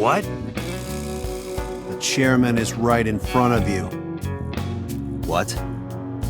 What? The chairman is right in front of you. What?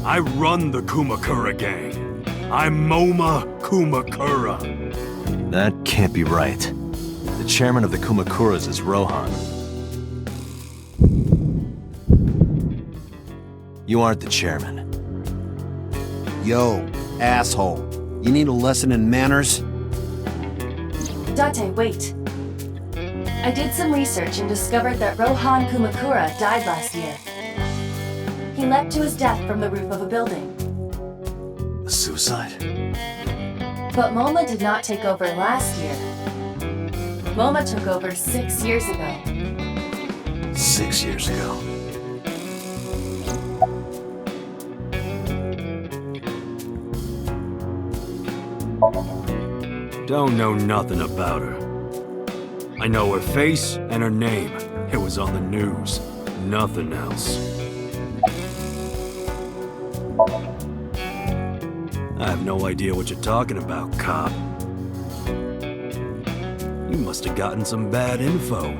I run the Kumakura gang. I'm Moma Kumakura. That can't be right. The chairman of the Kumakuras is Rohan. You aren't the chairman. Yo, asshole. You need a lesson in manners? Date, wait. I did some research and discovered that Rohan Kumakura died last year. He leapt to his death from the roof of a building. A suicide? But Moma did not take over last year. Moma took over 6 years ago. 6 years ago. Don't know nothing about her. I know her face and her name. It was on the news. Nothing else. I have no idea what you're talking about, cop. You must have gotten some bad info.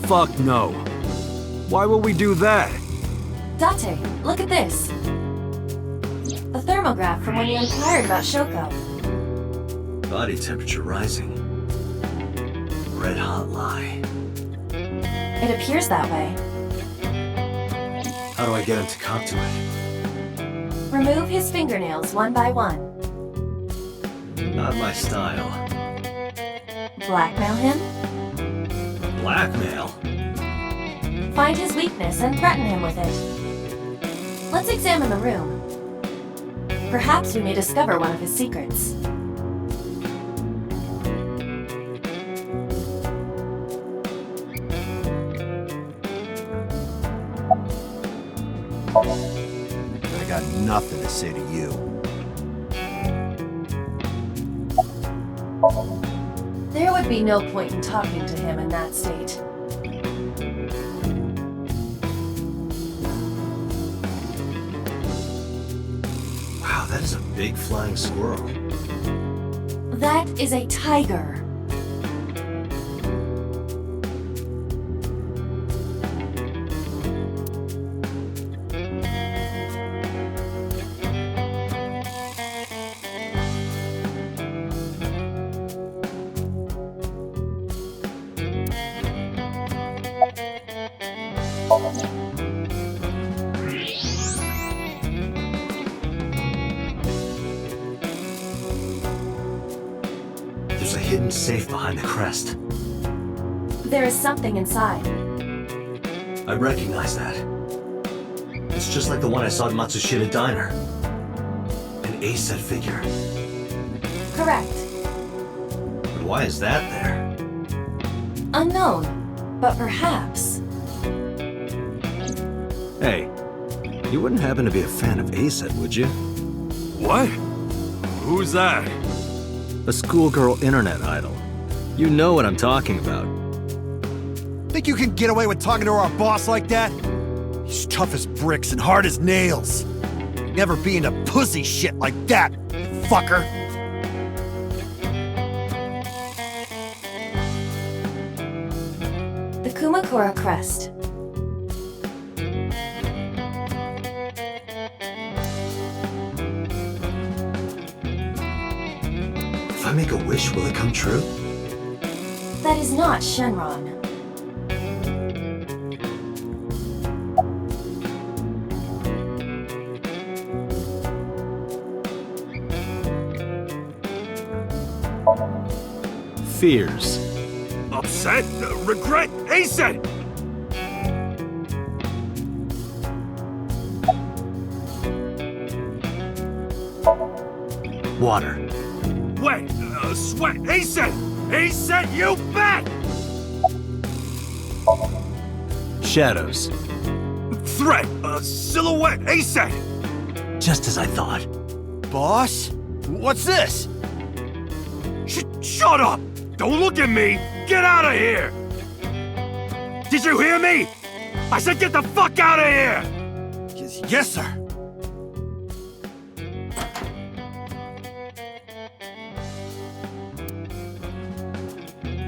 Fuck no. Why would we do that? Date, look at this. A thermograph from when you inquired about Shoko. Body temperature rising. Red hot lie. It appears that way. How do I get him to cop to it? Remove his fingernails one by one. Not my style. Blackmail him. Blackmail? Find his weakness and threaten him with it. Let's examine the room. Perhaps we may discover one of his secrets. I got nothing to say to you. There would be no point in talking to him in that state. Wow, that is a big flying squirrel. That is a tiger. There's a hidden safe behind the crest. There is something inside. I recognize that. It's just like the one I saw at Matsushita Diner. An A-set figure. Correct. But why is that there? Unknown, but perhaps. Hey, you wouldn't happen to be a fan of A-set, would you? What? Who's that? A schoolgirl internet idol. You know what I'm talking about. Think you can get away with talking to our boss like that? He's tough as bricks and hard as nails. Never be into pussy shit like that, you fucker. The Kumakura crest. If I make a wish, will it come true? That is not Shenron. Fears. Upset? Regret? Ace-it! Water. Wet, sweat, Ace-it! Ace-it, you bet! Shadows. Threat, silhouette, Ace-it! Just as I thought. Boss? What's this? Shut up! Don't look at me! Get out of here! Did you hear me? I said get the fuck out of here! Yes, sir.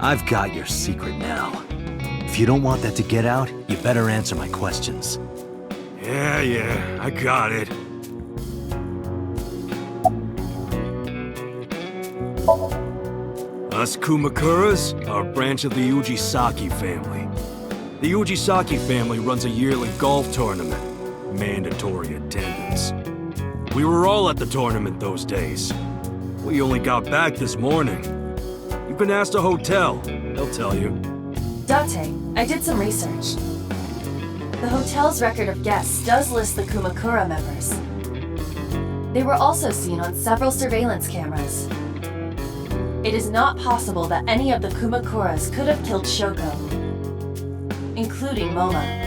I've got your secret now. If you don't want that to get out, you better answer my questions. Yeah, I got it. Us Kumakuras are a branch of the Ujisaki family. The Ujisaki family runs a yearly golf tournament. Mandatory attendance. We were all at the tournament those days. We only got back this morning. You can ask the hotel. They'll tell you. Date, I did some research. The hotel's record of guests does list the Kumakura members. They were also seen on several surveillance cameras. It is not possible that any of the Kumakuras could have killed Shoko, including Moma.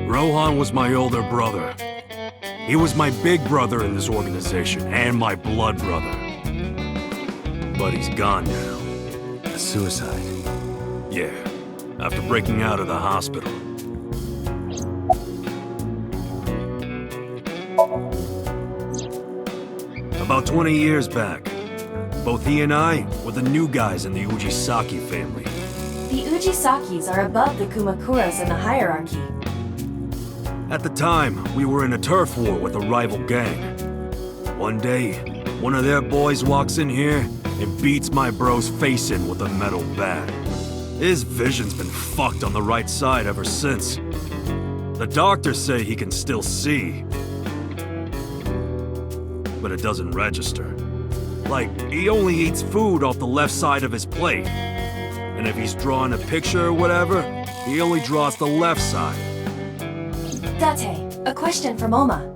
Rohan was my older brother. He was my big brother in this organization, and my blood brother. But he's gone now. A suicide. Yeah, after breaking out of the hospital. About 20 years back, both he and I were the new guys in the Ujisaki family. The Ujisakis are above the Kumakuras in the hierarchy. At the time, we were in a turf war with a rival gang. One day, one of their boys walks in here and beats my bro's face in with a metal bat. His vision's been fucked on the right side ever since. The doctors say he can still see, but it doesn't register. Like, he only eats food off the left side of his plate. And if he's drawing a picture or whatever, he only draws the left side. Date, a question for Moma.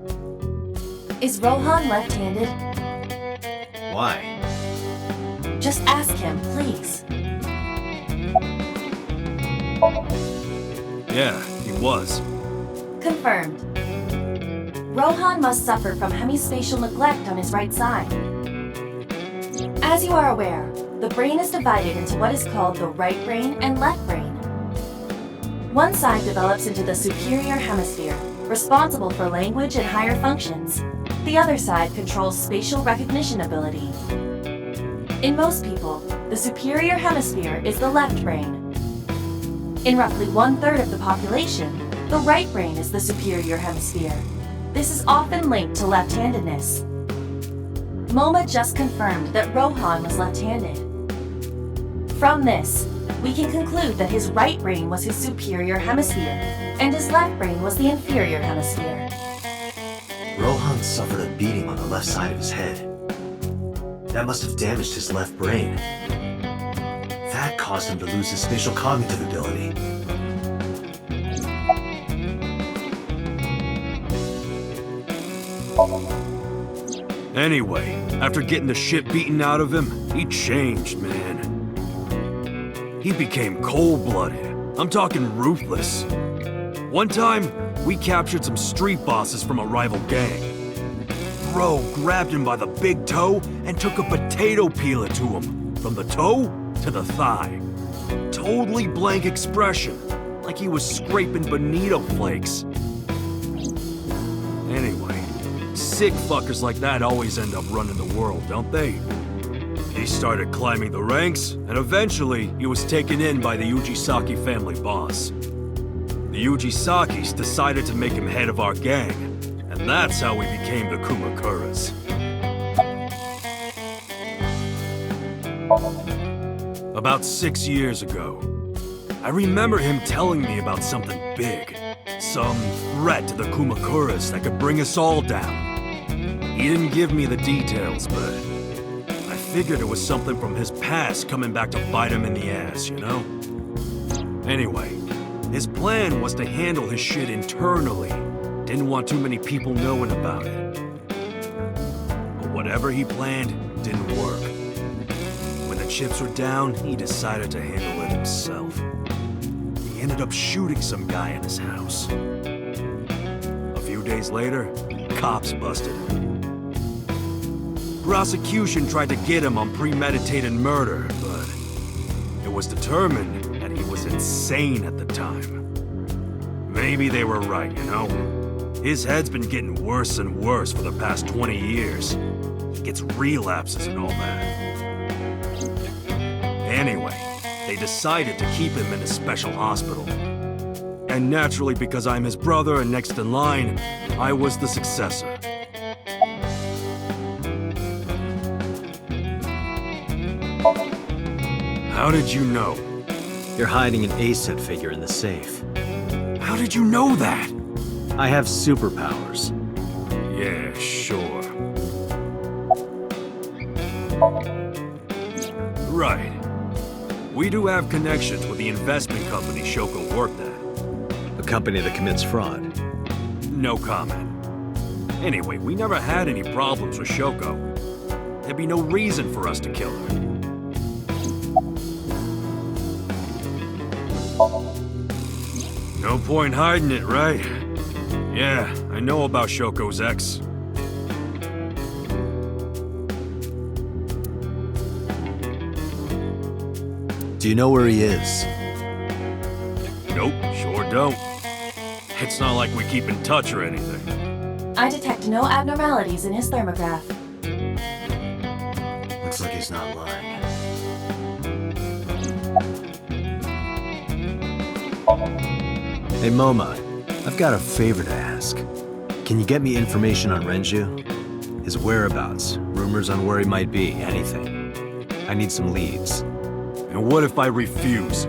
Is Rohan left-handed? Why? Just ask him, please. Yeah, he was. Confirmed. Rohan must suffer from hemispatial neglect on his right side. As you are aware, the brain is divided into what is called the right brain and left brain. One side develops into the superior hemisphere, responsible for language and higher functions. The other side controls spatial recognition ability. In most people, the superior hemisphere is the left brain. In roughly 1/3 of the population, the right brain is the superior hemisphere. This is often linked to left-handedness. Moma just confirmed that Rohan was left-handed. From this, we can conclude that his right brain was his superior hemisphere, and his left brain was the inferior hemisphere. Rohan suffered a beating on the left side of his head. That must have damaged his left brain. That caused him to lose his spatial cognitive ability. Anyway, after getting the shit beaten out of him, he changed, man. He became cold-blooded. I'm talking ruthless. One time, we captured some street bosses from a rival gang. Bro grabbed him by the big toe and took a potato peeler to him, from the toe to the thigh. Totally blank expression, like he was scraping bonito flakes. Anyway, sick fuckers like that always end up running the world, don't they? He started climbing the ranks, and eventually he was taken in by the Ujisaki family boss. The Ujisakis decided to make him head of our gang, and that's how we became the Kumakuras. About 6 years ago, I remember him telling me about something big. Some threat to the Kumakuras that could bring us all down. He didn't give me the details, but I figured it was something from his past coming back to bite him in the ass, you know? Anyway, his plan was to handle his shit internally. Didn't want too many people knowing about it. But whatever he planned didn't work. When the chips were down, he decided to handle it himself. He ended up shooting some guy in his house. A few days later, cops busted him. Prosecution tried to get him on premeditated murder, but it was determined that he was insane at the time. Maybe they were right, you know? His head's been getting worse and worse for the past 20 years. He gets relapses and all that. Anyway, they decided to keep him in a special hospital. And naturally, because I'm his brother and next in line, I was the successor. How did you know? You're hiding an A-set figure in the safe. How did you know that? I have superpowers. Yeah, sure. Right. We do have connections with the investment company Shoko worked at. A company that commits fraud. No comment. Anyway, we never had any problems with Shoko. There'd be no reason for us to kill her. No point hiding it, right? Yeah, I know about Shoko's ex. Do you know where he is? Nope, sure don't. It's not like we keep in touch or anything. I detect no abnormalities in his thermograph. Looks like he's not lying. Hey Moma, I've got a favor to ask. Can you get me information on Renju? His whereabouts, rumors on where he might be, anything. I need some leads. And what if I refuse?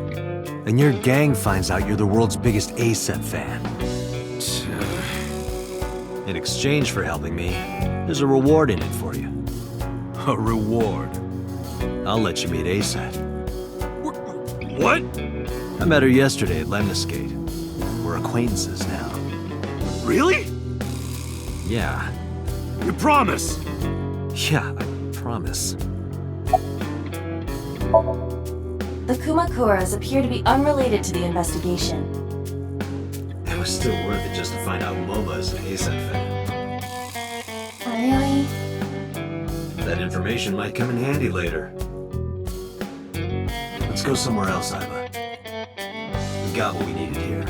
And your gang finds out you're the world's biggest A-set fan. In exchange for helping me, there's a reward in it for you. A reward? I'll let you meet A-set. What? I met her yesterday at Lemniscate. We're acquaintances now. Really? Yeah. You promise? Yeah, I promise. The Kumakuras appear to be unrelated to the investigation. It was still worth it just to find out Moma is an A-set fan. Really? That information might come in handy later. Let's go somewhere else, Iva. We got what we needed here.